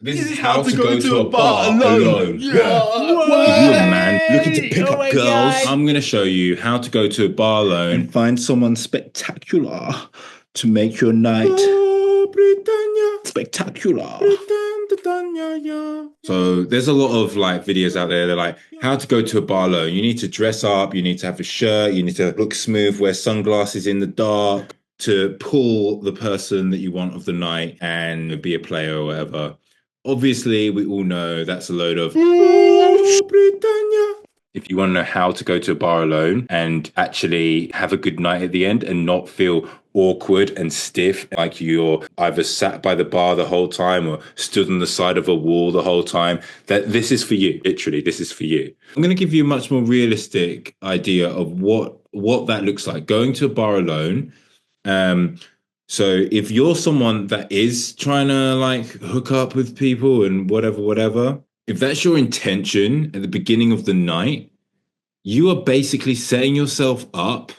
This is how to go to a bar alone. Yeah. If you're a man looking to pick Oh up my girls, God. I'm going to show you how to go to a bar alone and find someone spectacular to make your night spectacular. So there's a lot of like videos out there. They're like how to go to a bar alone. You need to dress up. You need to have a shirt. You need to look smooth. Wear sunglasses in the dark to pull the person that you want of the night and be a player or whatever. Obviously, we all know that's a load of if you want to know how to go to a bar alone and actually have a good night at the end and not feel awkward and stiff, like you're either sat by the bar the whole time or stood on the side of a wall the whole time, that this is for you. Literally, this is for you. I'm going to give you a much more realistic idea of what that looks like. Going to a bar alone. So if you're someone that is trying to like hook up with people and whatever, if that's your intention at the beginning of the night, you are basically setting yourself up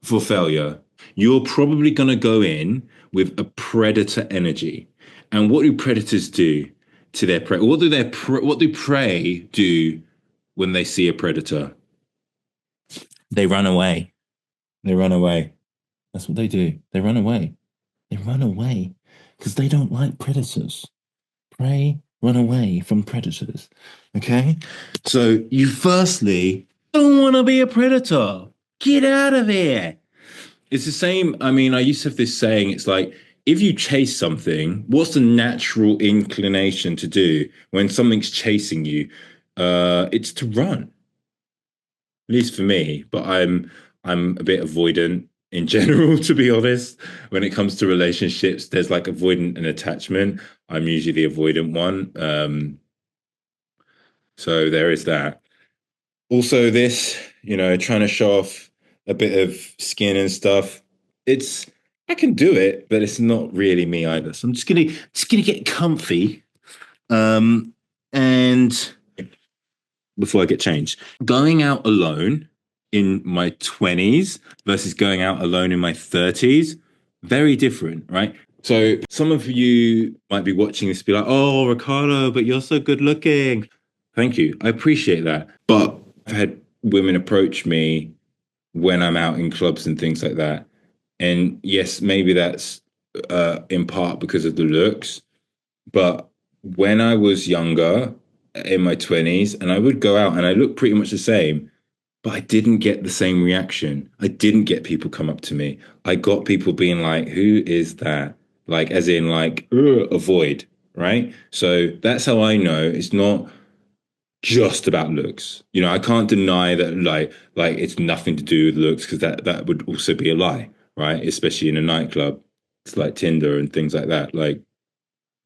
for failure. You're probably going to go in with a predator energy. And what do predators do to their prey? What do prey do when they see a predator? They run away. They run away. That's what they do. They run away. They run away because they don't like predators. Prey run away from predators. Okay? So you firstly don't want to be a predator. Get out of here. It's the same. I mean, I used to have this saying, it's like, if you chase something, what's the natural inclination to do when something's chasing you? It's to run, at least for me. But I'm a bit avoidant in general, to be honest. When it comes to relationships, there's like avoidant and attachment. I'm usually the avoidant one. So there is that. Also, this, trying to show off a bit of skin and stuff. It's I can do it, but it's not really me either. So I'm just gonna get comfy. And before I get changed, going out alone in my 20s versus going out alone in my 30s, very different, right? So some of you might be watching this, be like, "Oh, Ricardo, but you're so good looking." Thank you. I appreciate that. But I've had women approach me when I'm out in clubs and things like that. And yes, maybe that's in part because of the looks. But when I was younger, in my 20s, and I would go out and I looked pretty much the same, but I didn't get the same reaction. I didn't get people come up to me. I got people being like, "Who is that?" Like, as in, like, avoid, right? So that's how I know it's not just about looks. I can't deny that like it's nothing to do with looks because that would also be a lie, right? Especially in a nightclub. It's like Tinder and things like that. Like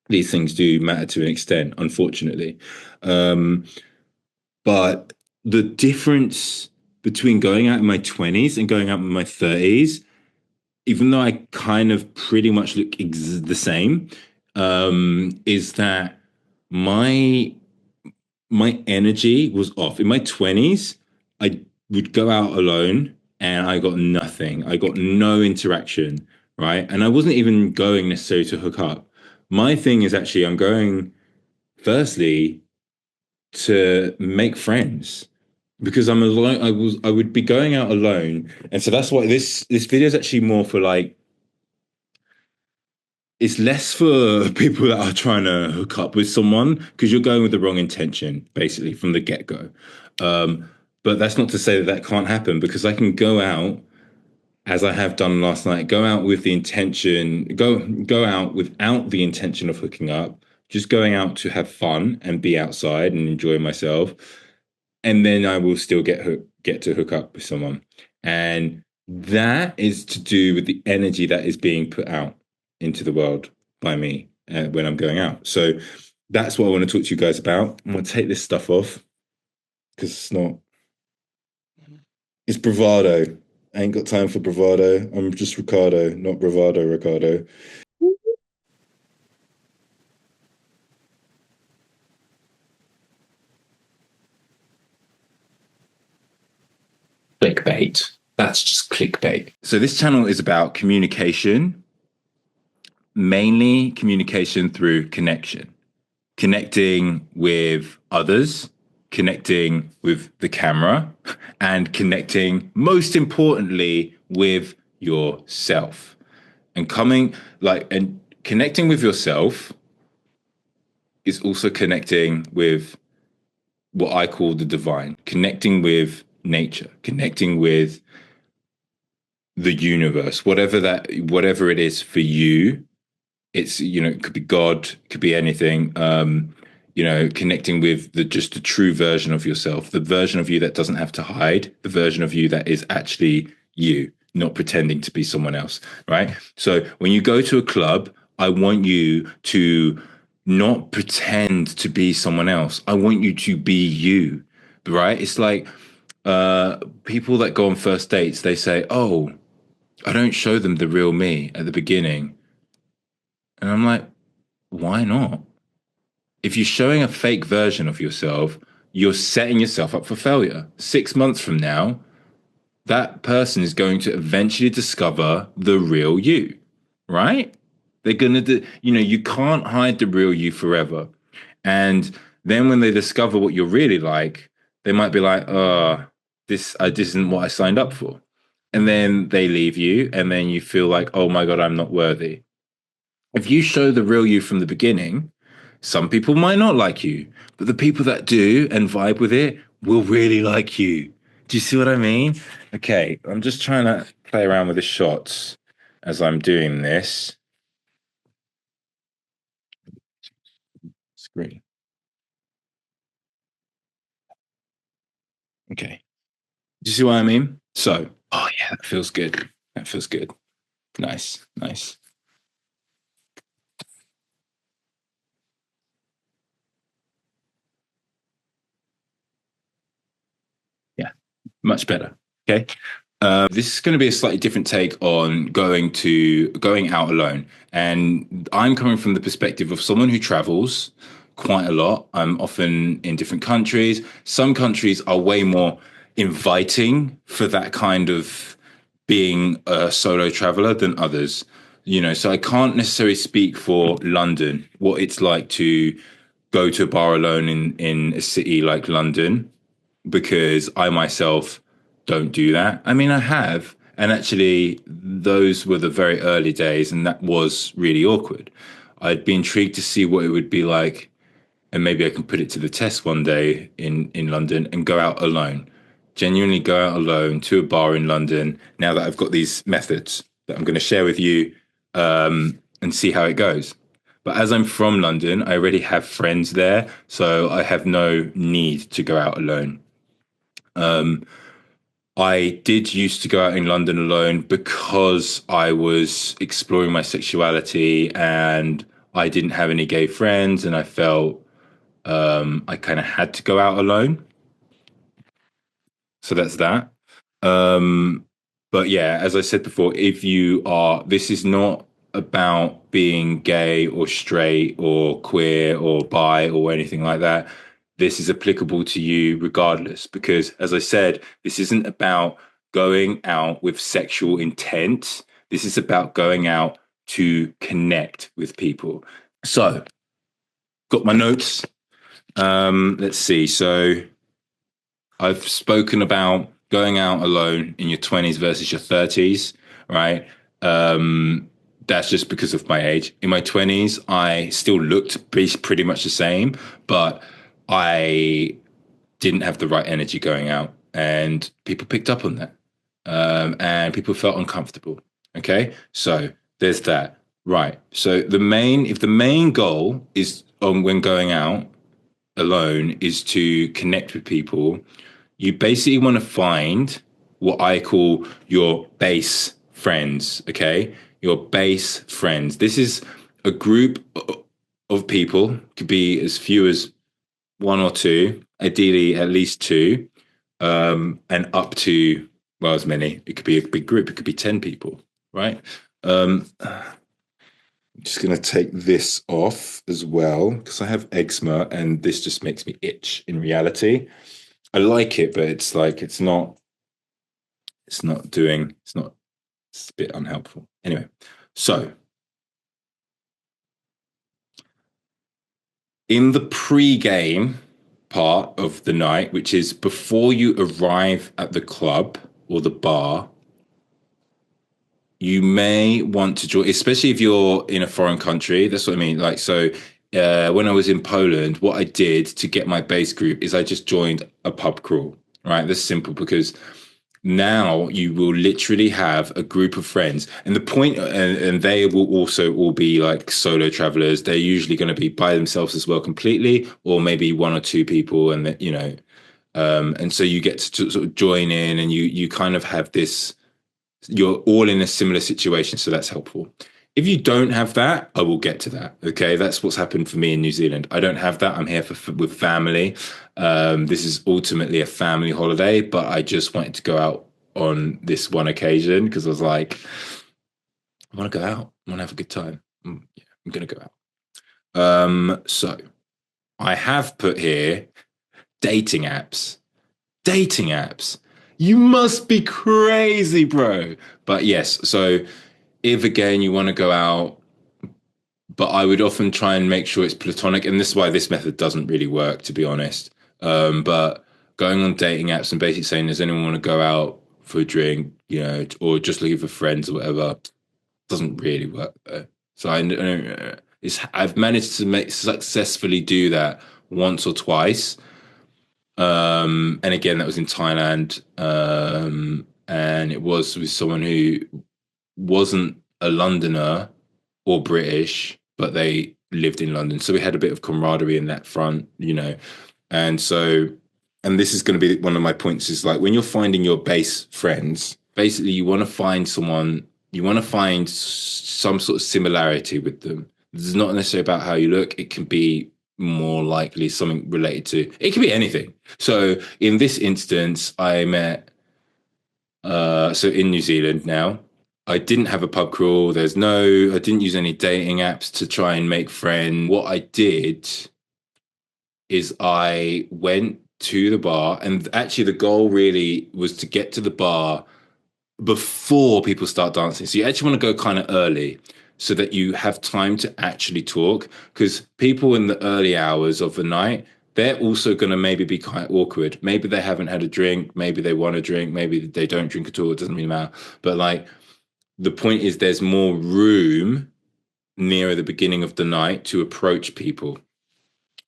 these things do matter to an extent, unfortunately. Um, but the difference between going out in my 20s and going out in my 30s, even though I kind of pretty much look the same, is that my my energy was off. In my 20s, I would go out alone and I got nothing. I got no interaction, right? And I wasn't even going necessarily to hook up. My thing is actually, I'm going firstly to make friends because I'm alone. I would be going out alone. And so that's why this video is actually more for like, it's less for people that are trying to hook up with someone because you're going with the wrong intention, basically, from the get-go. But that's not to say that that can't happen because I can go out, as I have done last night, go out with the intention, go out without the intention of hooking up, just going out to have fun and be outside and enjoy myself. And then I will still get to hook up with someone. And that is to do with the energy that is being put out into the world by me when I'm going out. So that's what I want to talk to you guys about. I'm going to take this stuff off because it's bravado. I ain't got time for bravado. I'm just Ricardo, not bravado Ricardo. Clickbait. That's just clickbait. So this channel is about communication, mainly communication through connection. connecting with others, connecting with the camera, and connecting, most importantly, with yourself. And connecting with yourself is also connecting with what I call the divine, connecting with nature, connecting with the universe, whatever it is for you. It's, it could be God, it could be anything. Connecting with the true version of yourself, the version of you that doesn't have to hide, the version of you that is actually you, not pretending to be someone else, right? So when you go to a club, I want you to not pretend to be someone else. I want you to be you, right? It's like people that go on first dates, they say, "Oh, I don't show them the real me at the beginning," and I'm like, why not? If you're showing a fake version of yourself, you're setting yourself up for failure. 6 months from now, that person is going to eventually discover the real you, right? They're going to, you can't hide the real you forever. And then when they discover what you're really like, they might be like, oh, this isn't what I signed up for. And then they leave you, and then you feel like, oh my God, I'm not worthy. If you show the real you from the beginning, some people might not like you, but the people that do and vibe with it will really like you. Do you see what I mean? Okay, I'm just trying to play around with the shots as I'm doing this. Screen. Okay. Do you see what I mean? So, oh yeah, that feels good. That feels good. Nice, nice. Yeah, much better. Okay. This is going to be a slightly different take on going out alone, and I'm coming from the perspective of someone who travels quite a lot. I'm often in different countries. Some countries are way more inviting for that kind of being a solo traveler than others. So I can't necessarily speak for London, what it's like to go to a bar alone in a city like London, because I myself don't do that. I mean, I have, and actually, those were the very early days, and that was really awkward. I'd be intrigued to see what it would be like, and maybe I can put it to the test one day in London and go out alone. Genuinely go out alone to a bar in London. Now that I've got these methods that I'm going to share with you, and see how it goes. But as I'm from London, I already have friends there, so I have no need to go out alone. I did used to go out in London alone because I was exploring my sexuality and I didn't have any gay friends, and I felt I kind of had to go out alone. So that's that. Um, but yeah, as I said before, this is not about being gay or straight or queer or bi or anything like that. This is applicable to you regardless, because as I said, this isn't about going out with sexual intent. This is about going out to connect with people. So, got my notes. Let's see. So, I've spoken about going out alone in your 20s versus your 30s, right? That's just because of my age. In my 20s, I still looked pretty much the same, but I didn't have the right energy going out, and people picked up on that, and people felt uncomfortable. Okay, so there's that. Right. So if the main goal is on when going out alone is to connect with people, you basically want to find what I call your base friends, okay? Your base friends. This is a group of people, could be as few as one or two, ideally at least two, and up to, well, as many. It could be a big group, it could be 10 people, right? I'm just going to take this off as well because I have eczema and this just makes me itch in reality. I like it, but it's like it's a bit unhelpful. Anyway, so In the pre-game part of the night, which is before you arrive at the club or the bar, you may want to join, especially if you're in a foreign country. That's what I mean. Like, so when I was in Poland, what I did to get my base group is I just joined a pub crawl, right? That's simple because now you will literally have a group of friends. And the point, and they will also all be like solo travelers. They're usually going to be by themselves as well, completely, or maybe one or two people. And, and so you get to sort of join in and you kind of have this, you're all in a similar situation, so that's helpful. If you don't have that, I will get to that. Okay, that's what's happened for me in New Zealand. I don't have that. I'm here with family. This is ultimately a family holiday, but I just wanted to go out on this one occasion because I was like, I want to go out. I want to have a good time. Yeah, I'm gonna go out. So I have put here dating apps. Dating apps. You must be crazy, bro. But yes, so if again you want to go out, but I would often try and make sure it's platonic, and this is why this method doesn't really work, to be honest. But going on dating apps and basically saying, "Does anyone want to go out for a drink?" Or just looking for friends or whatever, doesn't really work though. So I've managed to successfully do that once or twice. And again, that was in Thailand. And it was with someone who wasn't a Londoner or British, but they lived in London. So we had a bit of camaraderie in that front. And so, and this is going to be one of my points is like when you're finding your base friends, basically you want to find someone, you want to find some sort of similarity with them. It's not necessarily about how you look, it can be more likely something related to, it can be anything. So in this instance, I met, so in New Zealand now, I didn't have a pub crawl. I didn't use any dating apps to try and make friends. What I did is I went to the bar, and actually the goal really was to get to the bar before people start dancing. So you actually want to go kind of early so that you have time to actually talk because people in the early hours of the night, they're also going to maybe be quite awkward. Maybe they haven't had a drink, maybe they want a drink, maybe they don't drink at all. It doesn't really matter. But like the point is there's more room nearer the beginning of the night to approach people.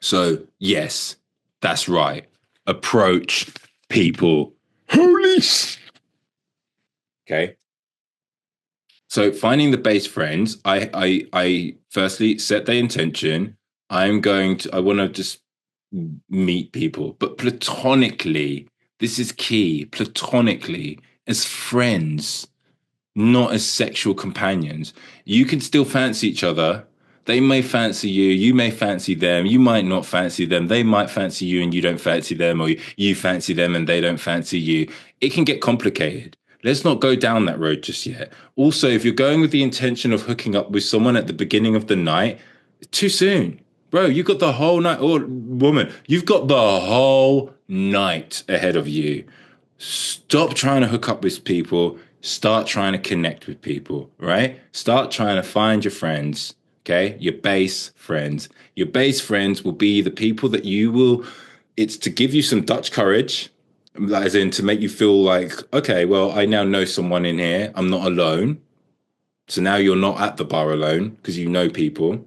So, yes, that's right. Approach people. Holy. Okay. So, finding the base friends, I firstly set the intention. I want to just meet people, but platonically, this is key. Platonically, as friends, not as sexual companions. You can still fancy each other. They may fancy you. You may fancy them. You might not fancy them. They might fancy you and you don't fancy them, or you fancy them and they don't fancy you. It can get complicated. Let's not go down that road just yet. Also, if you're going with the intention of hooking up with someone at the beginning of the night, too soon. Bro, you got the whole night, or woman, you've got the whole night ahead of you. Stop trying to hook up with people. Start trying to connect with people, right? Start trying to find your friends, okay? Your base friends. Your base friends will be the people that you will, it's to give you some Dutch courage, as in to make you feel like, okay, well, I now know someone in here. I'm not alone. So now you're not at the bar alone because you know people.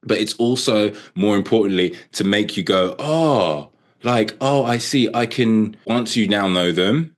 But it's also more importantly to make you go, oh, like, oh, I see. I can, once you now know them,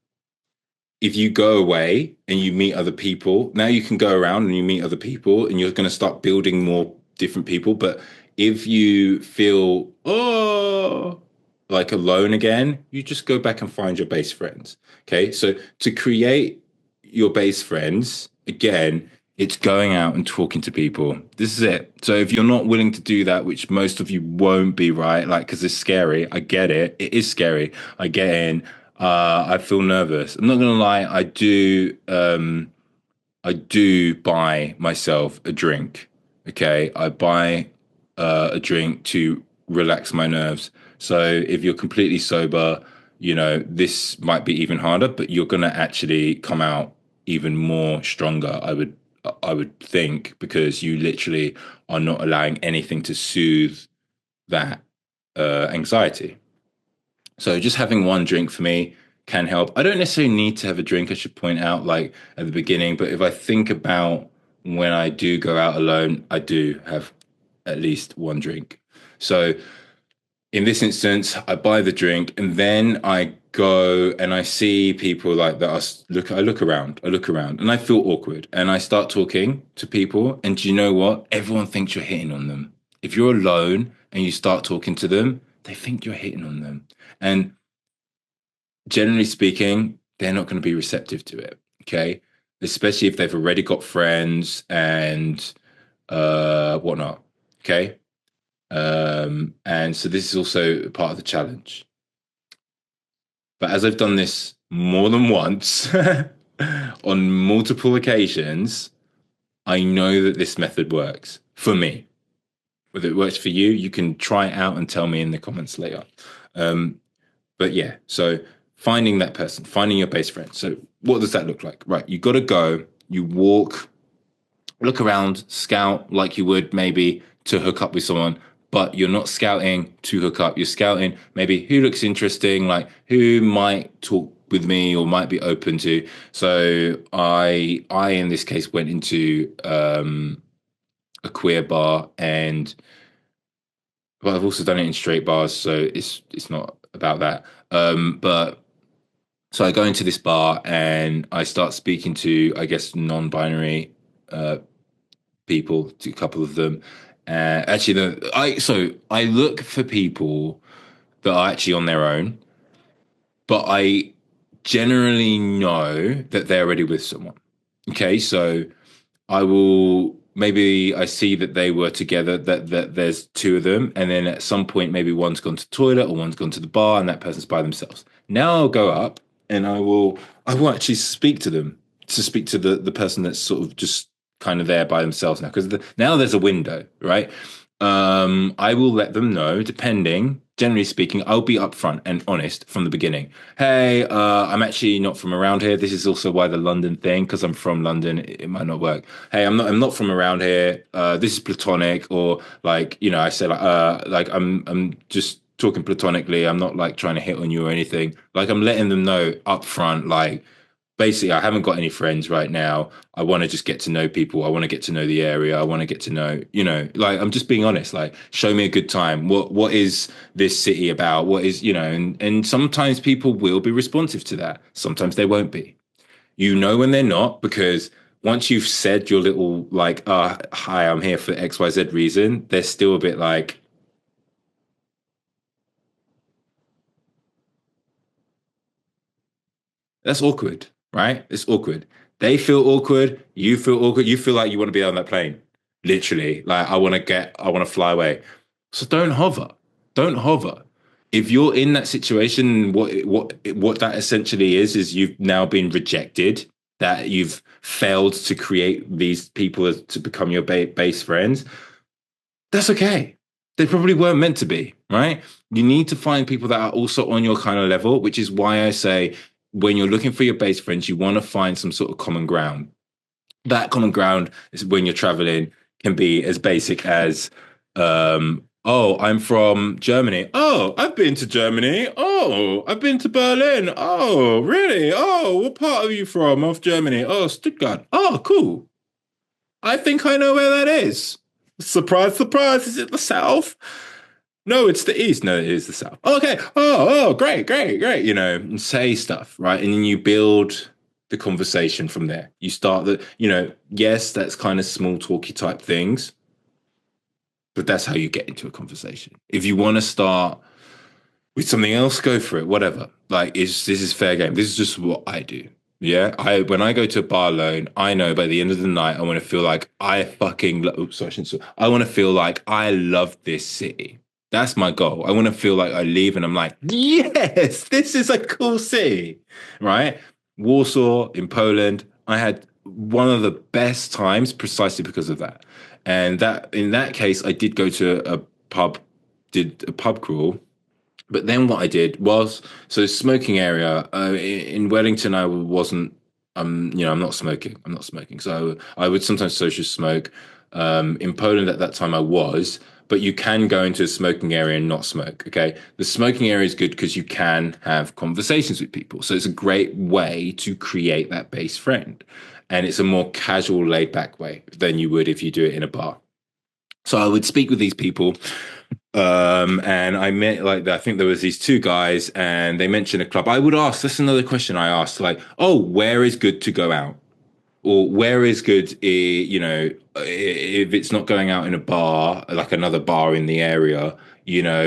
if you go away and you meet other people, now you can go around and you meet other people and you're going to start building more different people. But if you feel, oh, like alone again, you just go back and find your base friends. Okay. So to create your base friends, again, it's going out and talking to people. This is it. So if you're not willing to do that, which most of you won't be, right? Like, because it's scary. I get it. It is scary. I get in. I feel nervous. I'm not gonna lie. I do buy myself a drink. Okay, I buy a drink to relax my nerves. So if you're completely sober, this might be even harder, but you're gonna actually come out even more stronger. I would think because you literally are not allowing anything to soothe that anxiety. So just having one drink for me can help. I don't necessarily need to have a drink, I should point out, like at the beginning, but if I think about when I do go out alone, I do have at least one drink. So in this instance, I buy the drink and then I go and I see people like that. I look around and I feel awkward and I start talking to people. And do you know what? Everyone thinks you're hitting on them. If you're alone and you start talking to them, they think you're hitting on them. And generally speaking, they're not going to be receptive to it. Okay. Especially if they've already got friends and whatnot. Okay. And so this is also part of the challenge. But as I've done this more than once on multiple occasions, I know that this method works for me. Whether it works for you, you can try it out and tell me in the comments later. Um, but yeah, so finding that person, finding your best friend. So what does that look like? Right, you got to go, you walk, look around, scout like you would maybe to hook up with someone, but you're not scouting to hook up. You're scouting maybe who looks interesting, like who might talk with me or might be open to. So I in this case went into a queer bar, and but I've also done it in straight bars, so it's not about that. But so I go into this bar and I start speaking to, I guess, non-binary uh, people, to a couple of them. Actually, I look for people that are actually on their own, but I generally know that they're already with someone. Okay, so I will maybe I see that they were together, that there's two of them, and then at some point maybe one's gone to the toilet or one's gone to the bar and that person's by themselves. Now I'll go up and I will actually speak to them, to speak to the person that's sort of just kind of there by themselves now, because now there's a window, right? I will let them know, depending, generally speaking, I'll be upfront and honest from the beginning. Hey, I'm actually not from around here. This is also why the London thing, because I'm from London, it might not work. Hey, I'm not from around here. This is platonic, or like, I say like I'm just talking platonically. I'm not like trying to hit on you or anything. Like I'm letting them know upfront, like basically I haven't got any friends right now. I want to just get to know people. I want to get to know the area. I want to get to know, like I'm just being honest, like show me a good time. What is this city about? What is, and sometimes people will be responsive to that. Sometimes they won't be. You know when they're not, because once you've said your little like, hi, I'm here for XYZ reason, they're still a bit like, that's awkward, right? It's awkward. They feel awkward. You feel awkward. You feel like you want to be on that plane. Literally. Like I want to fly away. So don't hover. Don't hover. If you're in that situation, what that essentially is you've now been rejected, that you've failed to create these people to become your base friends. That's okay. They probably weren't meant to be, right? You need to find people that are also on your kind of level, which is why I say when you're looking for your base friends, you want to find some sort of common ground. That common ground is when you're traveling can be as basic as, oh, I'm from Germany. Oh, I've been to Germany. Oh, I've been to Berlin. Oh, really? Oh, what part are you from of Germany? Oh, Stuttgart. Oh, cool. I think I know where that is. Surprise, surprise. Is it the south? No, it's the east. No, it is the south. Okay. Great, great, great. And say stuff, right? And then you build the conversation from there. You start yes, that's kind of small talky type things, but that's how you get into a conversation. If you want to start with something else, go for it, whatever. Like, this is fair game. This is just what I do. Yeah, when I go to a bar alone, I know by the end of the night, I want to feel like I fucking. Oops, sorry, I shouldn't I want to feel like I love this city. That's my goal. I want to feel like I leave and I'm like, yes, this is a cool city, right? Warsaw in Poland, I had one of the best times precisely because of that. And that in that case, I did go to a pub, did a pub crawl, but then what I did was, so smoking area in Wellington, I wasn't. I'm not smoking. I'm not smoking. So I would sometimes social smoke. In Poland at that time, I was, but you can go into a smoking area and not smoke. Okay. The smoking area is good because you can have conversations with people. So it's a great way to create that base friend. And it's a more casual, laid back way than you would if you do it in a bar. So I would speak with these people, and I met like I think there was these two guys, and they mentioned a club. I would ask. That's another question I asked. Like, oh, where is good to go out? Or where is good, if it's not going out in a bar, like another bar in the area,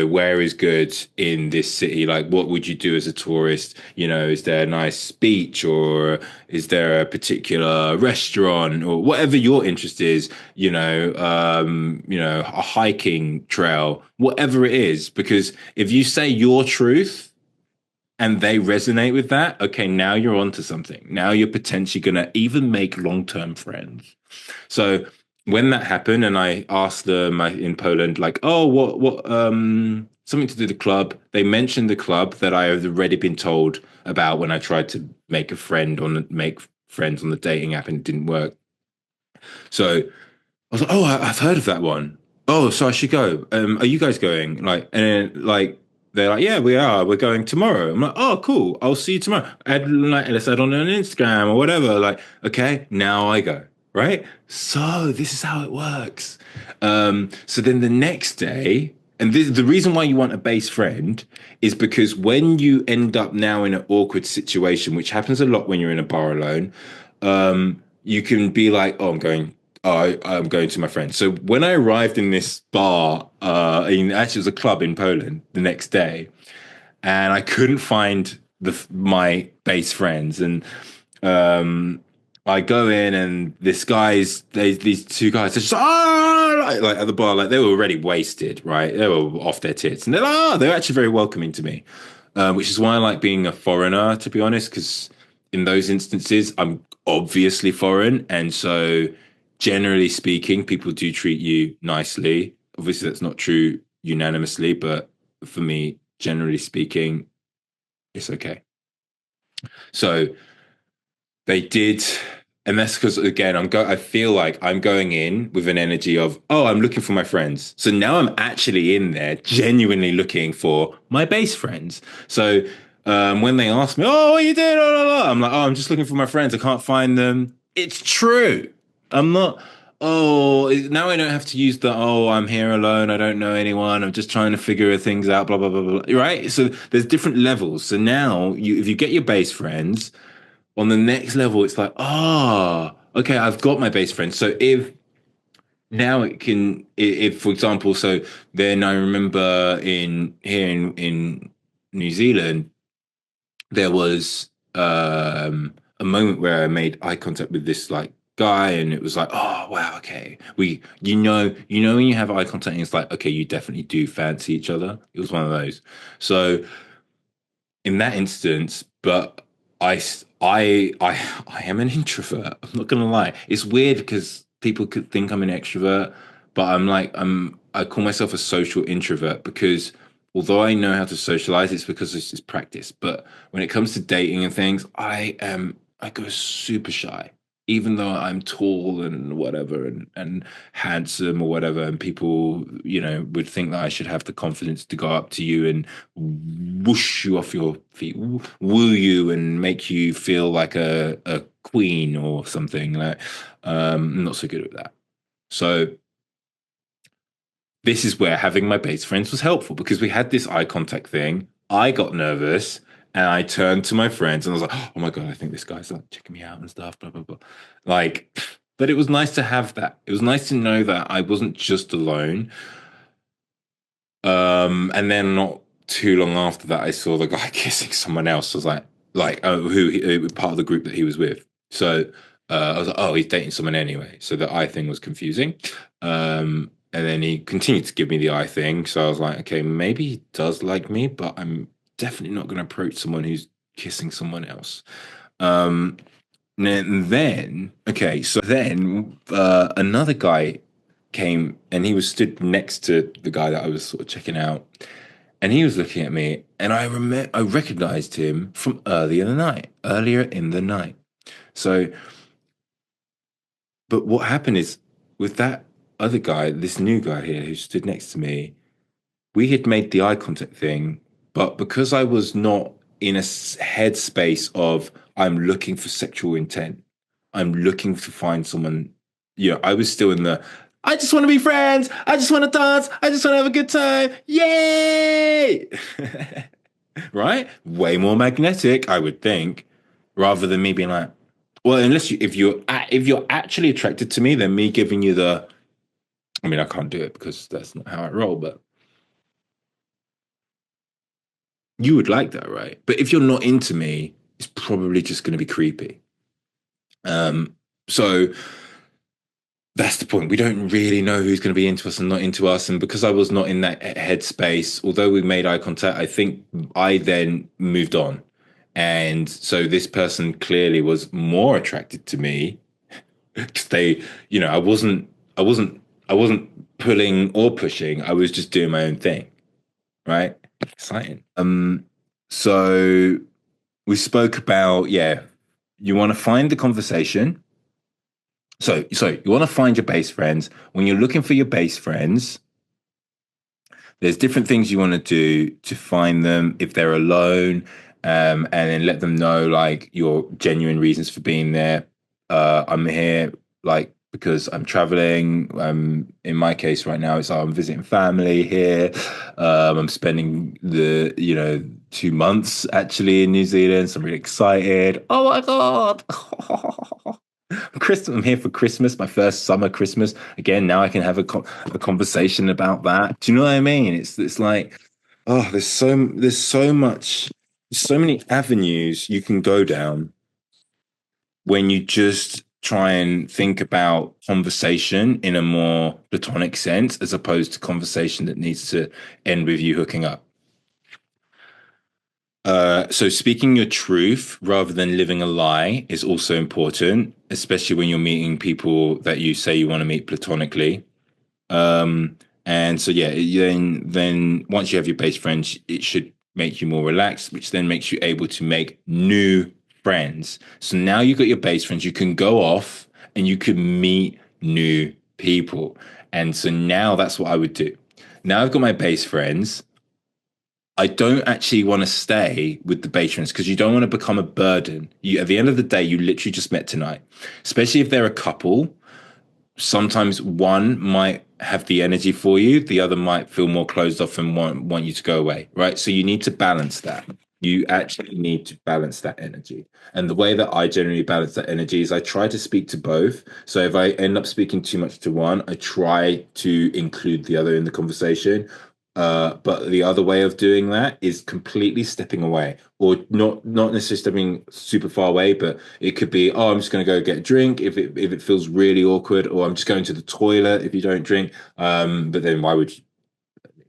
where is good in this city? Like, what would you do as a tourist? Is there a nice beach, or is there a particular restaurant, or whatever your interest is, a hiking trail, whatever it is. Because if you say your truth, and they resonate with that, okay, now you're onto something. Now you're potentially going to even make long-term friends. So when that happened, and I asked them in Poland, like, oh, something to do with the club. They mentioned the club that I had already been told about when I tried to make friends on the dating app and it didn't work. So I was like, oh, I've heard of that one. Oh, so I should go. Are you guys going? Like, and then, like, they're like, yeah, we are. We're going tomorrow. I'm like, oh, cool. I'll see you tomorrow. Let's add on Instagram or whatever. Like, okay, now I go. Right. So this is how it works. So then the next day, and the reason why you want a base friend is because when you end up now in an awkward situation, which happens a lot when you're in a bar alone, you can be like, oh, I'm going to my friend. So when I arrived in this bar, actually it was a club in Poland the next day, and I couldn't find my base friends, and um, I go in, and these two guys are just like at the bar, like they were already wasted, right? They were off their tits, and they're actually very welcoming to me, which is why I like being a foreigner, to be honest, because in those instances, I'm obviously foreign, and so generally speaking, people do treat you nicely. Obviously, that's not true unanimously, but for me, generally speaking, it's okay. So they did, and that's because again, I feel like I'm going in with an energy of, oh, I'm looking for my friends. So now I'm actually in there genuinely looking for my base friends. So when they ask me, oh, what are you doing? Blah, blah, blah, I'm like, oh, I'm just looking for my friends. I can't find them. It's true. I'm not. Oh, now I don't have to use I'm here alone. I don't know anyone. I'm just trying to figure things out. Blah blah blah blah. Right. So there's different levels. So now if you get your base friends on the next level, it's like, okay, I've got my base friend. So if now it can, if for example, so then I remember in New Zealand, there was a moment where I made eye contact with this like guy, and it was like, oh wow, okay, when you have eye contact, and it's like, okay, you definitely do fancy each other. It was one of those. So in that instance, but I am an introvert. I'm not gonna lie. It's weird because people could think I'm an extrovert, but I call myself a social introvert because although I know how to socialize, it's because it's just practice. But when it comes to dating and things, I go super shy. Even though I'm tall and whatever and handsome or whatever, and people, would think that I should have the confidence to go up to you and whoosh you off your feet, woo you and make you feel like a queen or something. Like, I'm not so good at that. So this is where having my base friends was helpful because we had this eye contact thing. I got nervous and I turned to my friends and I was like, oh my God, I think this guy's like checking me out and stuff, blah, blah, blah. Like, but it was nice to have that. It was nice to know that I wasn't just alone. And then not too long after that, I saw the guy kissing someone else. I was who part of the group that he was with. So I was like, oh, he's dating someone anyway. So the eye thing was confusing. And then he continued to give me the eye thing. So I was like, okay, maybe he does like me, but I'm definitely not going to approach someone who's kissing someone else. Um, and then, okay, so then another guy came and he was stood next to the guy that I was sort of checking out, and he was looking at me, and I recognized him from earlier in the night. So, but what happened is with that other guy, this new guy here who stood next to me, we had made the eye contact thing, but because I was not in a headspace of I'm looking for sexual intent, I'm looking to find someone, I was still in the I just want to be friends, I just want to dance, I just want to have a good time, yay! Right? Way more magnetic, I would think, rather than me being like, well, unless if you're actually attracted to me, then me giving you the, I mean, I can't do it because that's not how I roll, but you would like that, right? But if you're not into me, it's probably just going to be creepy. So that's the point. We don't really know who's going to be into us and not into us. And because I was not in that headspace, although we made eye contact, I think I then moved on. And so this person clearly was more attracted to me because they, I wasn't, I wasn't pulling or pushing. I was just doing my own thing, right? Exciting. So we spoke about, yeah, you want to find the conversation. So you want to find your base friends. When you're looking for your base friends, there's different things you want to do to find them if they're alone, and then let them know like your genuine reasons for being there. I'm here like because I'm traveling. In my case right now, it's I'm visiting family here. I'm spending the 2 months actually in New Zealand, so I'm really excited. Oh my god! Christmas. I'm here for Christmas, my first summer Christmas. Again, now I can have a conversation about that. Do you know what I mean? It's like, oh, there's so many avenues you can go down when you just try and think about conversation in a more platonic sense, as opposed to conversation that needs to end with you hooking up. So speaking your truth rather than living a lie is also important, especially when you're meeting people that you say you want to meet platonically. And so yeah, then once you have your base friends, it should make you more relaxed, which then makes you able to make new friends. So now you've got your base friends, you can go off and you can meet new people. And so now that's what I would do. Now I've got my base friends. I don't actually want to stay with the patrons because you don't want to become a burden. At the end of the day, you literally just met tonight, especially if they're a couple. Sometimes one might have the energy for you, the other might feel more closed off and want you to go away, right? So you need to balance that. You actually need to balance that energy. And the way that I generally balance that energy is I try to speak to both. So if I end up speaking too much to one, I try to include the other in the conversation. But the other way of doing that is completely stepping away, or not necessarily stepping super far away, but it could be, oh, I'm just going to go get a drink if it feels really awkward, or I'm just going to the toilet if you don't drink. But then why would you?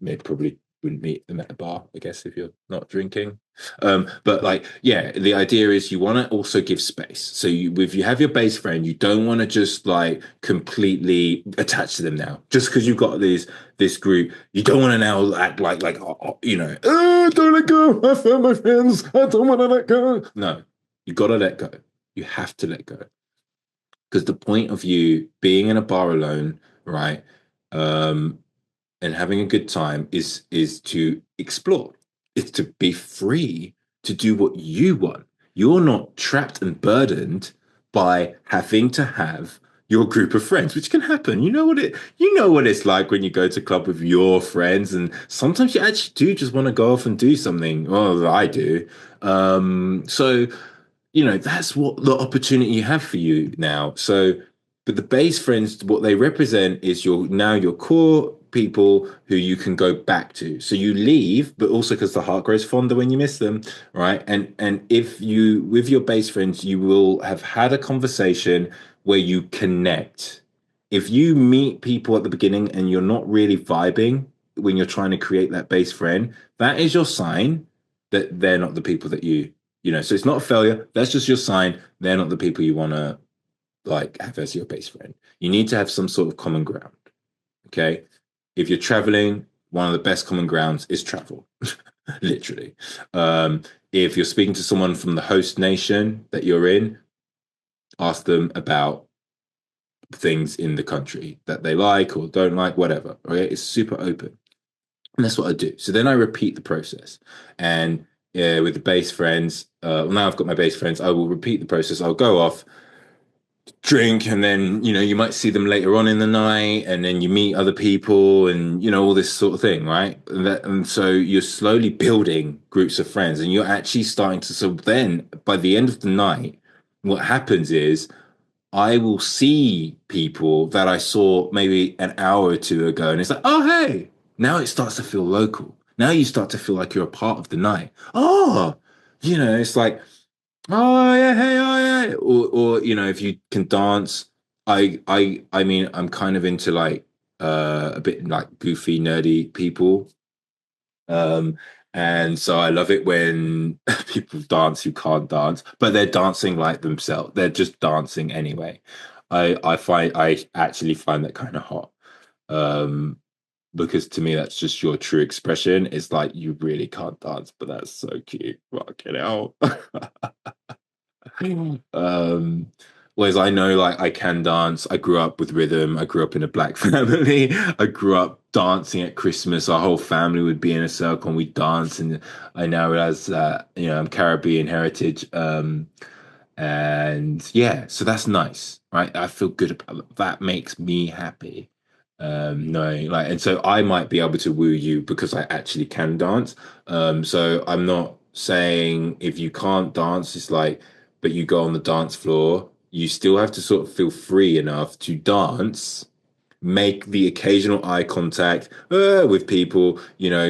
Maybe probably wouldn't meet them at a bar, I guess, if you're not drinking. But like, yeah, the idea is you want to also give space. So if you have your base friend, you don't want to just like completely attach to them now. Just because you've got this group, you don't want to now act like don't let go. I found my friends. I don't want to let go. No, you got to let go. You have to let go because the point of you being in a bar alone, right? Um, and having a good time is to explore. It's to be free to do what you want. You're not trapped and burdened by having to have your group of friends, which can happen. You know what it's like when you go to club with your friends, and sometimes you actually do just want to go off and do something. Well, I do. So that's what the opportunity you have for you now. So, but the base friends, what they represent is your core people who you can go back to. So you leave, but also because the heart grows fonder when you miss them, right? And if you with your base friends, you will have had a conversation where you connect. If you meet people at the beginning and you're not really vibing when you're trying to create that base friend, that is your sign that they're not the people that so it's not a failure. That's just your sign. They're not the people you want to like have as your base friend. You need to have some sort of common ground. Okay. If you're traveling, one of the best common grounds is travel, literally. If you're speaking to someone from the host nation that you're in, ask them about things in the country that they like or don't like, whatever. Right? It's super open. And that's what I do. So then I repeat the process. And with the base friends, well, now I've got my base friends, I will repeat the process. I'll go off, drink, and then, you might see them later on in the night, and then you meet other people and, all this sort of thing, right? And so you're slowly building groups of friends and you're actually starting to. So then by the end of the night, what happens is I will see people that I saw maybe an hour or two ago, and it's like, oh, hey, now it starts to feel local. Now you start to feel like you're a part of the night. Oh, it's like, oh yeah, hey, oh yeah, or if you can dance. I mean, I'm kind of into like a bit like goofy, nerdy people. Um, and so I love it when people dance who can't dance, but they're dancing like themselves. They're just dancing anyway. I actually find that kind of hot. Um, because to me that's just your true expression. It's like you really can't dance, but that's so cute. Fucking hell. Um, Whereas I know like I can dance. I grew up with rhythm. I grew up in a black family. I grew up dancing at Christmas. Our whole family would be in a circle and we'd dance. And I now realize that, I'm Caribbean heritage. And yeah, so that's nice, right? I feel good about that. That makes me happy. No, like, and so I might be able to woo you because I actually can dance. So I'm not saying if you can't dance, it's like, but you go on the dance floor, you still have to sort of feel free enough to dance, make the occasional eye contact with people.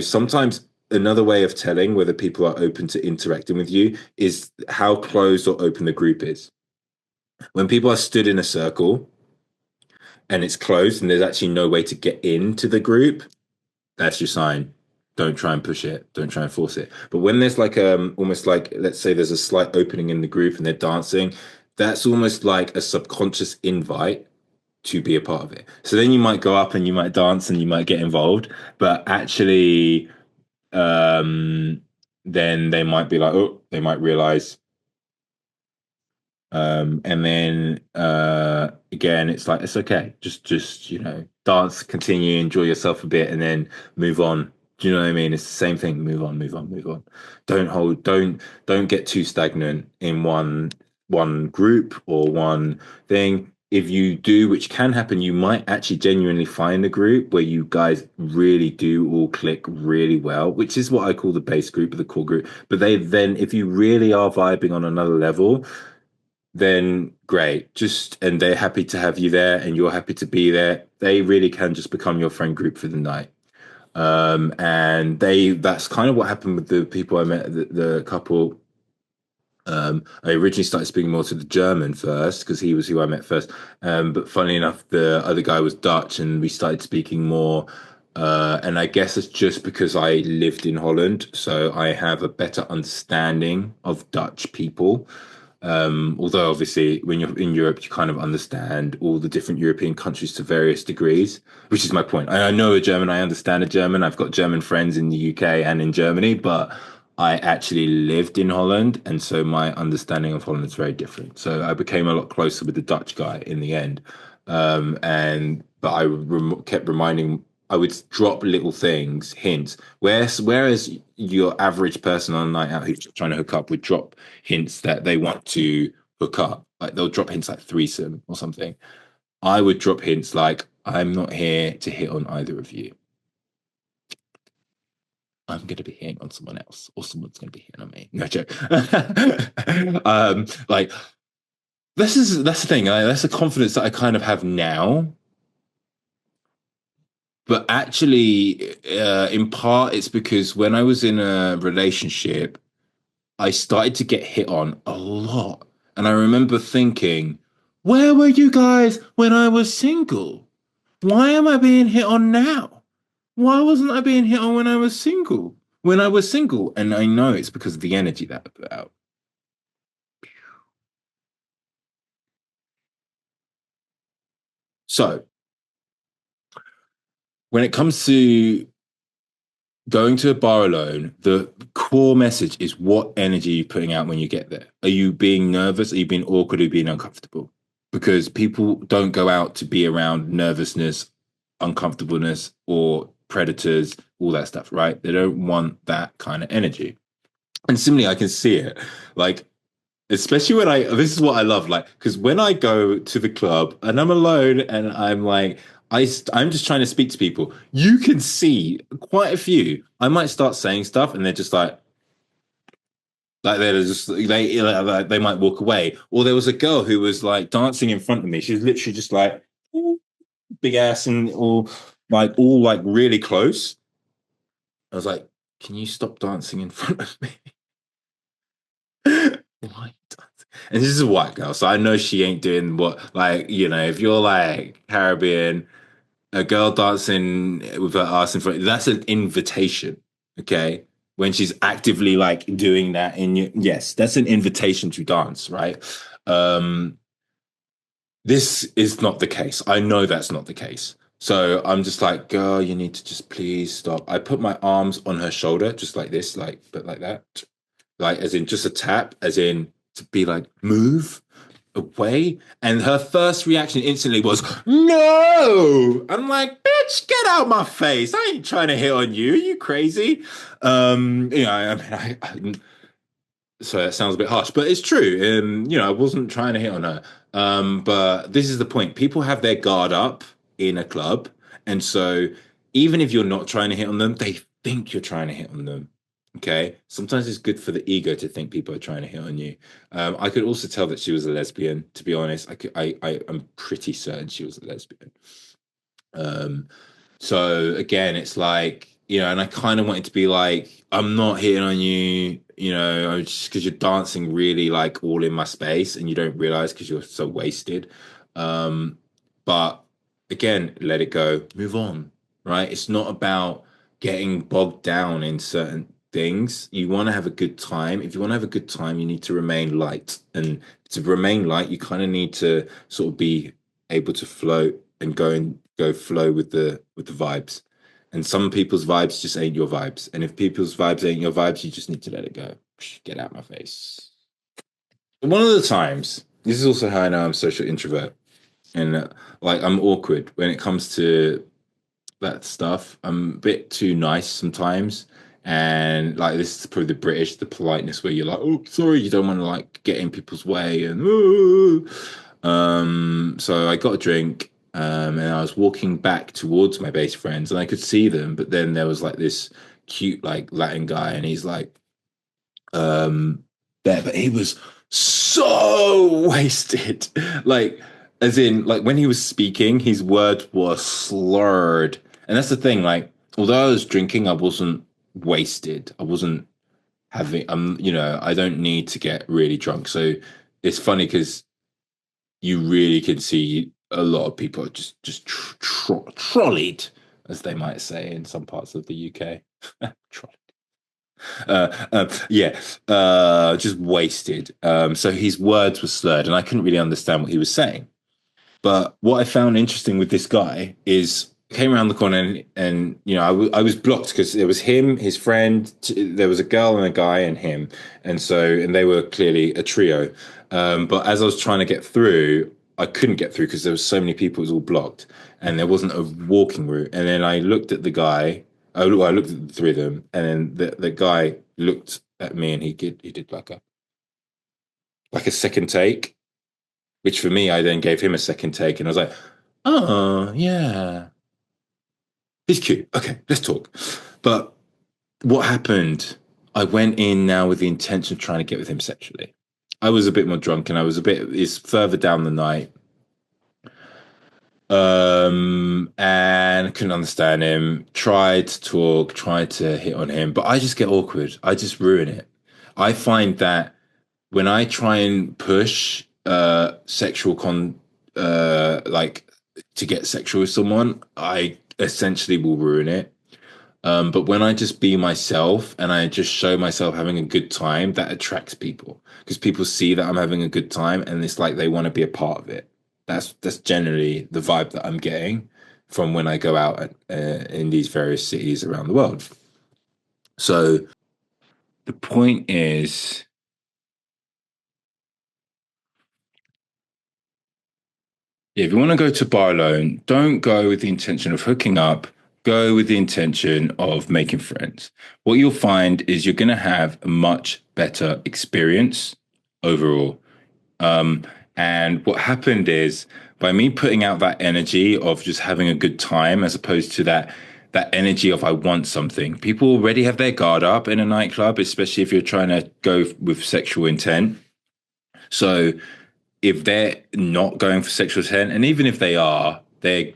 Sometimes another way of telling whether people are open to interacting with you is how closed or open the group is. When people are stood in a circle and it's closed and there's actually no way to get into the group, that's your sign. Don't try and push it. Don't try and force it. But when there's like almost like, let's say there's a slight opening in the group and they're dancing, that's almost like a subconscious invite to be a part of it. So then you might go up and you might dance and you might get involved, but actually, um, then they might be like, oh, they might realize. And then again, it's like it's okay. Just dance, continue, enjoy yourself a bit, and then move on. Do you know what I mean? It's the same thing. Move on, move on, move on. Don't get too stagnant in one group or one thing. If you do, which can happen, you might actually genuinely find a group where you guys really do all click really well, which is what I call the base group or the core group. But they then, if you really are vibing on another level, then great. And they're happy to have you there and you're happy to be there. They really can just become your friend group for the night. And that's kind of what happened with the people I met, the couple. I originally started speaking more to the German first because he was who I met first. But funnily enough, the other guy was Dutch and we started speaking more. And I guess it's just because I lived in Holland, so I have a better understanding of Dutch people. Although obviously when you're in Europe, you kind of understand all the different European countries to various degrees, which is my point. I know a German, I understand a German. I've got German friends in the UK and in Germany, but I actually lived in Holland, and so my understanding of Holland is very different. So I became a lot closer with the Dutch guy in the end. And but kept reminding, I would drop little things, hints. Whereas your average person on a night out who's trying to hook up would drop hints that they want to hook up. Like they'll drop hints like threesome or something. I would drop hints like, I'm not here to hit on either of you. I'm going to be hitting on someone else, or someone's going to be hitting on me. No joke. Like that's the thing. That's the confidence that I kind of have now. But actually, in part, it's because when I was in a relationship, I started to get hit on a lot. And I remember thinking, where were you guys when I was single? Why am I being hit on now? Why wasn't I being hit on when I was single? When I was single. And I know it's because of the energy that I put out. So when it comes to going to a bar alone, the core message is what energy are you putting out when you get there? Are you being nervous? Are you being awkward? Are you being uncomfortable? because people don't go out to be around nervousness, uncomfortableness, or predators, all that stuff, right? They don't want that kind of energy. And similarly, I can see it. Like, especially when this is what I love, like, because when I go to the club and I'm alone and I'm like, I'm just trying to speak to people, you can see quite a few. I might start saying stuff and they're just like they're just they might walk away. Or there was a girl who was like dancing in front of me. She was literally just like big ass and all like really close. I was like, can you stop dancing in front of me? Why? And this is a white girl, so I know she ain't doing what, like, if you're like Caribbean, a girl dancing with her ass in front, that's an invitation, okay? When she's actively like doing that yes, that's an invitation to dance, right? Um, this is not the case. I know that's not the case. So I'm just like, girl, you need to just please stop. I put my arms on her shoulder, just like this, but like that, like as in just a tap, as in to be like, move away. And her first reaction instantly was, no. I'm like, bitch, get out my face. I ain't trying to hit on you. Are you crazy? I mean, so that sounds a bit harsh, but it's true. I wasn't trying to hit on her. But this is the point. People have their guard up in a club. And so even if you're not trying to hit on them, they think you're trying to hit on them. Okay. Sometimes it's good for the ego to think people are trying to hit on you. I could also tell that she was a lesbian, to be honest. I'm pretty certain she was a lesbian. Um, so again, it's like, and I kind of wanted to be like, I'm not hitting on you, just because you're dancing really like all in my space and you don't realize because you're so wasted. Um, but again, let it go, move on, right? It's not about getting bogged down in certain things. You want to have a good time. If you want to have a good time, you need to remain light. And to remain light, you kind of need to sort of be able to float and go flow with the vibes. And some people's vibes just ain't your vibes. And if people's vibes ain't your vibes, you just need to let it go. Get out my face. One of the times, this is also how I know I'm a social introvert. And like I'm awkward when it comes to that stuff. I'm a bit too nice sometimes. And like this is probably the British, the politeness where you're like, oh, sorry, you don't want to like get in people's way and ooh. So I got a drink, and I was walking back towards my best friends, and I could see them, but then there was like this cute like Latin guy, and he's like um there, but he was so wasted. Like as in like when he was speaking, his words were slurred. And that's the thing, like although I was drinking, I wasn't wasted. I wasn't having I don't need to get really drunk. So it's funny because you really can see a lot of people are just trolleyed, as they might say in some parts of the UK. Trolleyed. Yeah, just wasted. So his words were slurred, and I couldn't really understand what he was saying. But what I found interesting with this guy is I came around the corner and I was blocked because there was him, his friend, there was a girl and a guy and him, and they were clearly a trio. But as I was trying to get through, I couldn't get through because there was so many people; it was all blocked, and there wasn't a walking route. And then I looked at the guy. I looked at the three of them, and then the guy looked at me and he did like a second take, which for me, I then gave him a second take, and I was like, "Oh yeah, he's cute. Okay, let's talk." But what happened? I went in now with the intention of trying to get with him sexually. I was a bit more drunk, and I was a bit is further down the night, and I couldn't understand him. Tried to talk, tried to hit on him, but I just get awkward. I just ruin it. I find that when I try and push sexual like to get sexual with someone, I essentially will ruin it. But when I just be myself and I just show myself having a good time, that attracts people because people see that I'm having a good time and it's like they want to be a part of it. That's generally the vibe that I'm getting from when I go out in these various cities around the world. So the point is If you want to go to bar alone, don't go with the intention of hooking up. Go with the intention of making friends. What you'll find is you're going to have a much better experience overall. Um, and what happened is by me putting out that energy of just having a good time, as opposed to that energy of I want something. People already have their guard up in a nightclub, especially if you're trying to go with sexual intent. So if they're not going for sexual intent, and even if they are, they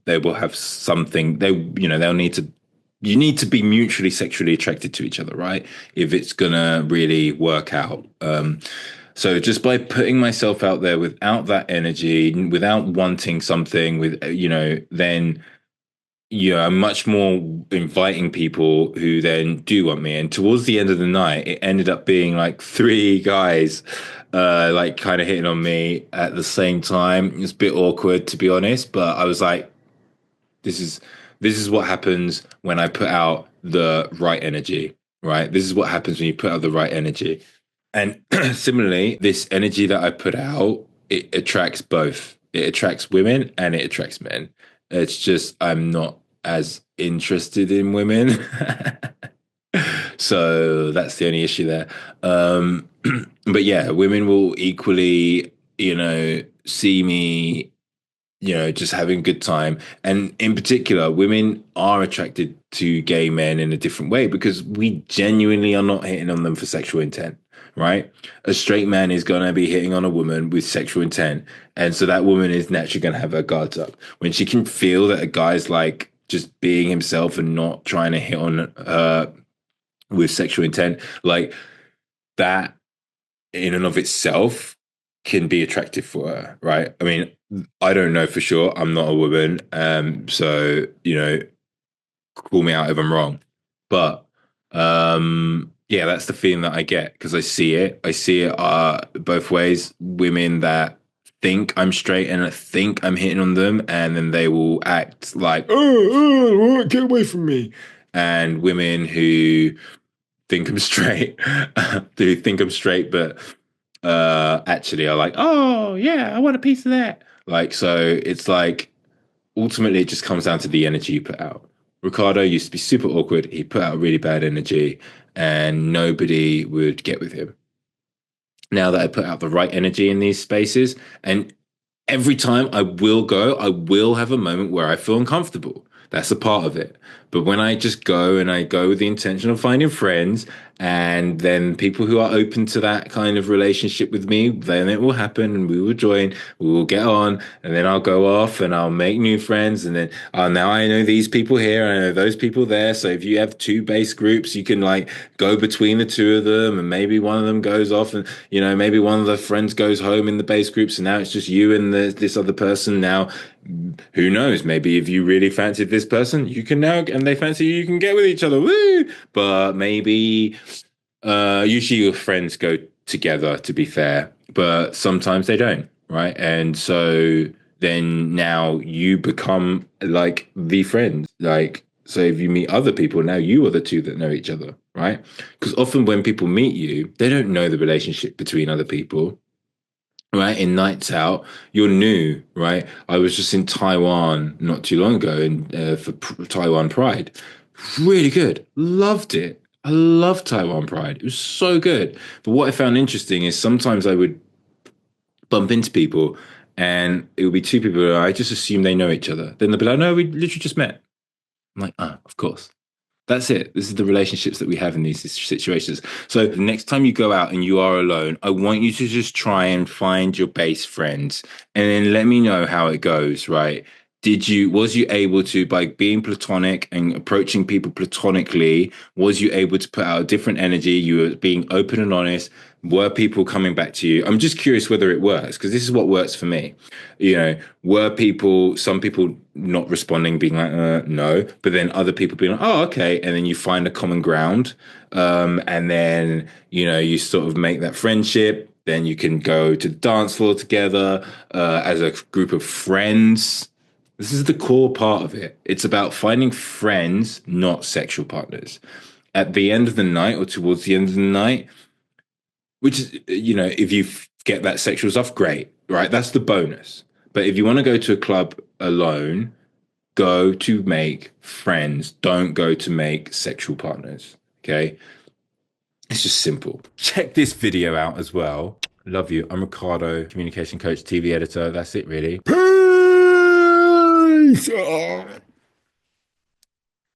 will have something. They'll need to. You need to be mutually sexually attracted to each other, right? If it's gonna really work out. So just by putting myself out there without that energy, without wanting something, then I'm much more inviting people who then do want me. And towards the end of the night, it ended up being like three guys, like kind of hitting on me at the same time. It's a bit awkward, to be honest, but I was like, this is this is what happens when I put out the right energy, right? This is what happens when you put out the right energy. And similarly, this energy that I put out, it attracts both. It attracts women and it attracts men. It's just I'm not as interested in women. So that's the only issue there. But yeah, women will equally, see me just having a good time. And in particular, women are attracted to gay men in a different way because we genuinely are not hitting on them for sexual intent, right? A straight man is going to be hitting on a woman with sexual intent. And so that woman is naturally going to have her guards up. When she can feel that a guy's like just being himself and not trying to hit on her with sexual intent, like that in and of itself can be attractive for her, right? I mean, I don't know for sure. I'm not a woman, so call me out if I'm wrong. But yeah, that's the feeling that I get because I see it. I see it both ways. Women that think I'm straight and I think I'm hitting on them, and then they will act like, get away from me. And women who think I'm straight, who think I'm straight, but actually are like, oh yeah, I want a piece of that. Like, so it's like ultimately it just comes down to the energy you put out. Ricardo used to be super awkward. He put out really bad energy and nobody would get with him. Now that I put out the right energy in these spaces, and every time I will go, I will have a moment where I feel uncomfortable. That's a part of it. But when I just go and I go with the intention of finding friends and then people who are open to that kind of relationship with me, then it will happen and we will join, we will get on, and then I'll go off and I'll make new friends. And then now I know these people here, I know those people there. So if you have two base groups, you can like go between the two of them and maybe one of them goes off and, maybe one of the friends goes home in the base groups and now it's just you and this other person. Now who knows? Maybe if you really fancied this person, you can now, and they fancy you, you can get with each other. Woo! But maybe, usually your friends go together, to be fair, but sometimes they don't, right? And so then now you become like the friend. Like, so if you meet other people, now you are the two that know each other, right? Because often when people meet you, they don't know the relationship between other people, right? In nights out, you're new, right? I was just in Taiwan not too long ago and for Taiwan Pride. Really good. Loved it. I love Taiwan Pride. It was so good. But what I found interesting is sometimes I would bump into people and it would be two people and I just assume they know each other. Then they'll be like, no, we literally just met. I'm like, ah, of course. That's it. This is the relationships that we have in these situations. So the next time you go out and you are alone, I want you to just try and find your base friends and then let me know how it goes, right? Was you able to, by being platonic and approaching people platonically, was you able to put out a different energy? You were being open and honest. Were people coming back to you? I'm just curious whether it works because this is what works for me. Some people not responding, being like, no, but then other people being like, oh, okay. And then you find a common ground. And then, you sort of make that friendship. Then you can go to the dance floor together as a group of friends. This is the core part of it. It's about finding friends, not sexual partners. At the end of the night or towards the end of the night, which is, if you get that sexual stuff, great, right? That's the bonus. But if you want to go to a club alone, go to make friends. Don't go to make sexual partners. Okay. It's just simple. Check this video out as well. Love you. I'm Ricardo, communication coach, TV editor. That's it, really. Peace.